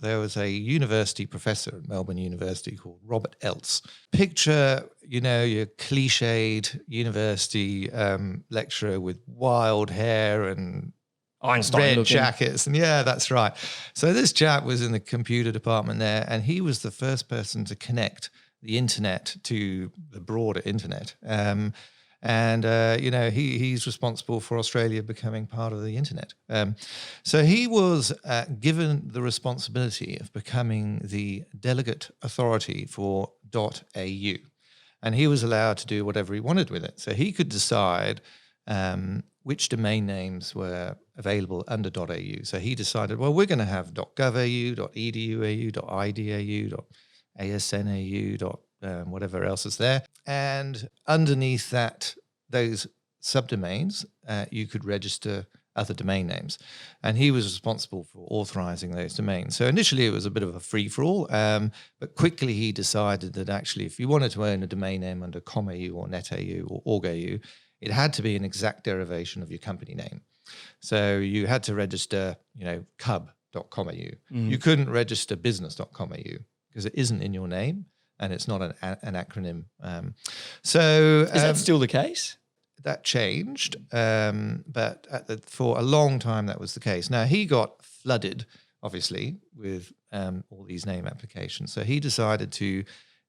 there was a university professor at Melbourne University called Robert Eltz. Picture, your cliched university lecturer with wild hair and Einstein red looking jackets. And yeah, that's right. So this chap was in the computer department there, and he was the first person to connect the internet to the broader internet. He's responsible for Australia becoming part of the internet. So he was given the responsibility of becoming the delegate authority for .au. And he was allowed to do whatever he wanted with it. So he could decide which domain names were available under .au. So he decided, well, we're going to have .gov.au, .edu.au, .id.au, .asn.au, whatever else is there. And underneath those subdomains, you could register other domain names. And he was responsible for authorizing those domains. So initially it was a bit of a free-for-all, but quickly he decided that actually if you wanted to own a domain name under .com.au or .net.au or .org.au, it had to be an exact derivation of your company name. So you had to register, CUB.com.au. You couldn't register business.com.au because it isn't in your name and it's not an acronym. Is that still the case? That changed, but for a long time that was the case. Now, he got flooded, obviously, with all these name applications. So he decided to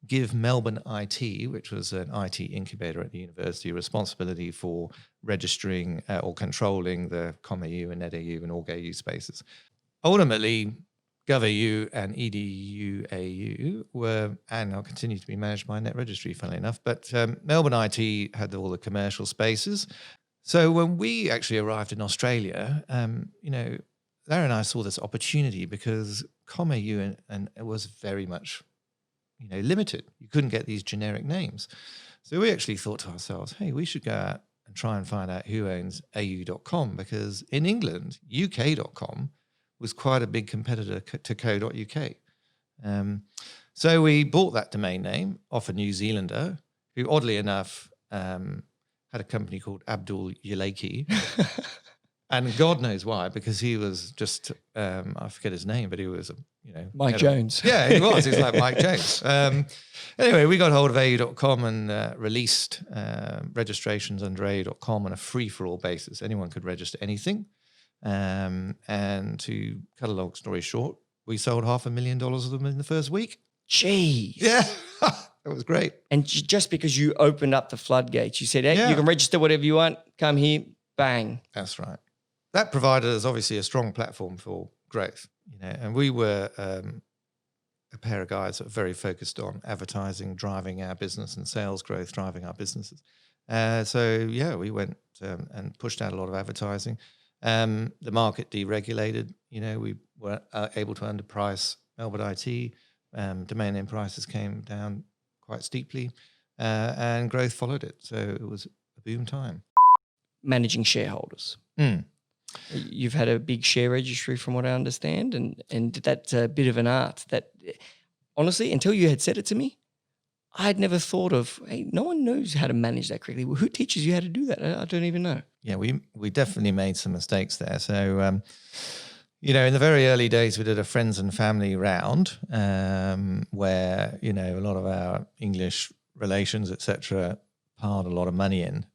give Melbourne IT, which was an IT incubator at the university, responsibility for registering or controlling the .com.au and .net.au and .org.au spaces. Ultimately, Gov.au and edu.au were, and will continue to be managed by NetRegistry, funnily enough, but Melbourne IT had all the commercial spaces. So when we actually arrived in Australia, Larry and I saw this opportunity because .com.au and it was very much limited. You couldn't get these generic names. So we actually thought to ourselves, hey, we should go out and try and find out who owns au.com, because in England, uk.com was quite a big competitor to co.uk. So we bought that domain name off a New Zealander who, oddly enough, had a company called Abdul Yalaki. And God knows why, because he was just, I forget his name, but he was, Mike Jones. Yeah, he was. He's like Mike Jones. Anyway, we got hold of au.com and released registrations under au.com on a free-for-all basis. Anyone could register anything. And to cut a long story short, we sold $500,000 of them in the first week. Jeez. Yeah, that was great. And just because you opened up the floodgates, you said, hey, you can register whatever you want, come here, bang. That's right. That provided us obviously a strong platform for growth, and we were a pair of guys that were very focused on advertising, driving our business, and sales growth, driving our businesses. We went and pushed out a lot of advertising. The market deregulated. We were able to underprice Melbourne IT. Domain name prices came down quite steeply, and growth followed it. So it was a boom time. Managing shareholders. You've had a big share registry from what I understand, and that's a bit of an art that, honestly, until you had said it to me, I had never thought of, hey, no one knows how to manage that correctly. Well, who teaches you how to do that? I don't even know. Yeah, we definitely made some mistakes there. So, in the very early days, we did a friends and family round where, a lot of our English relations, etc., piled a lot of money in.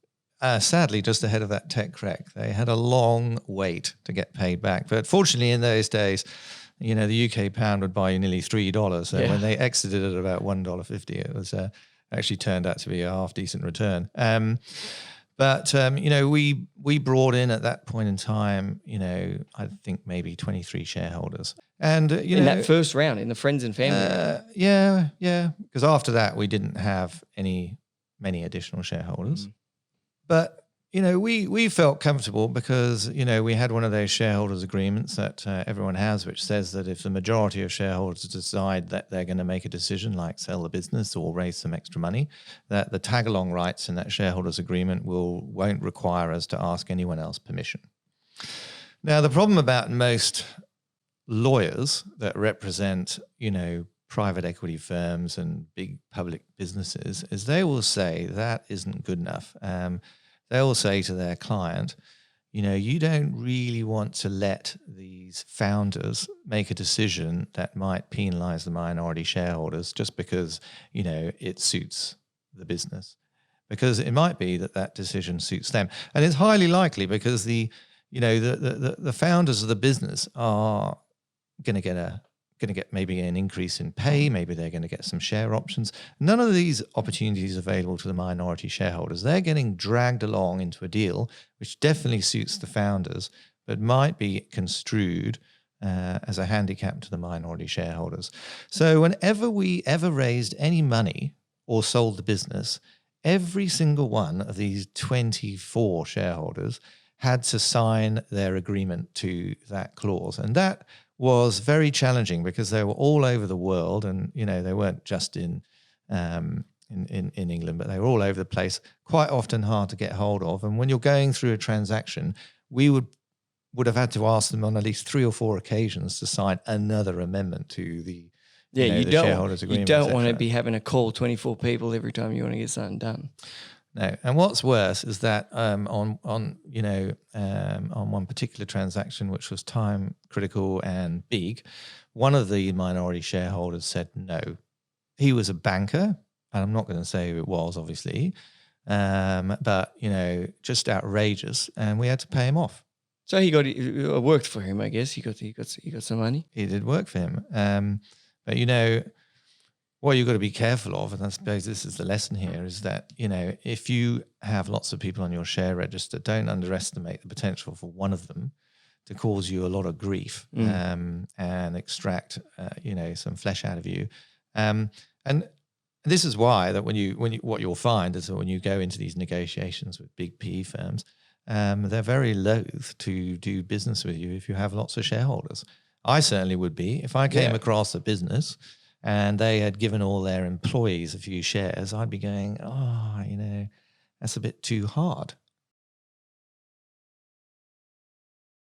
Sadly, just ahead of that tech crack, they had a long wait to get paid back. But fortunately, in those days, the UK pound would buy you nearly $3. So when they exited at about $1.50, it was actually turned out to be a half decent return. We brought in at that point in time, I think maybe 23 shareholders. And in that first round, in the friends and family. Because after that, we didn't have many additional shareholders. But, we felt comfortable because, we had one of those shareholders agreements that everyone has, which says that if the majority of shareholders decide that they're going to make a decision like sell the business or raise some extra money, that the tag-along rights in that shareholders agreement won't require us to ask anyone else permission. Now, the problem about most lawyers that represent, private equity firms and big public businesses is they will say that isn't good enough. They will say to their client, you don't really want to let these founders make a decision that might penalize the minority shareholders just because, it suits the business. Because it might be that decision suits them. And it's highly likely because the founders of the business are going to get maybe an increase in pay, maybe they're going to get some share options. None of these opportunities available to the minority shareholders. They're getting dragged along into a deal which definitely suits the founders, but might be construed as a handicap to the minority shareholders. So whenever we ever raised any money or sold the business, every single one of these 24 shareholders had to sign their agreement to that clause. And that was very challenging because they were all over the world, and they weren't just in England, but they were all over the place. Quite often hard to get hold of. And when you're going through a transaction, we would have had to ask them on at least 3 or 4 occasions to sign another amendment to the shareholders agreement. You don't want to be having to call 24 people every time you want to get something done. No, and what's worse is that on one particular transaction, which was time critical and big, one of the minority shareholders said no. He was a banker, and I'm not going to say who it was, obviously, but just outrageous, and we had to pay him off. So it worked for him, I guess. He got some money. It did work for him, but what you've got to be careful of, and I suppose this is the lesson here, is that, if you have lots of people on your share register, don't underestimate the potential for one of them to cause you a lot of grief and extract, some flesh out of you. And this is why that what you'll find is that when you go into these negotiations with big PE firms, they're very loath to do business with you if you have lots of shareholders. I certainly would be. If I came across a business and they had given all their employees a few shares, I'd be going, that's a bit too hard.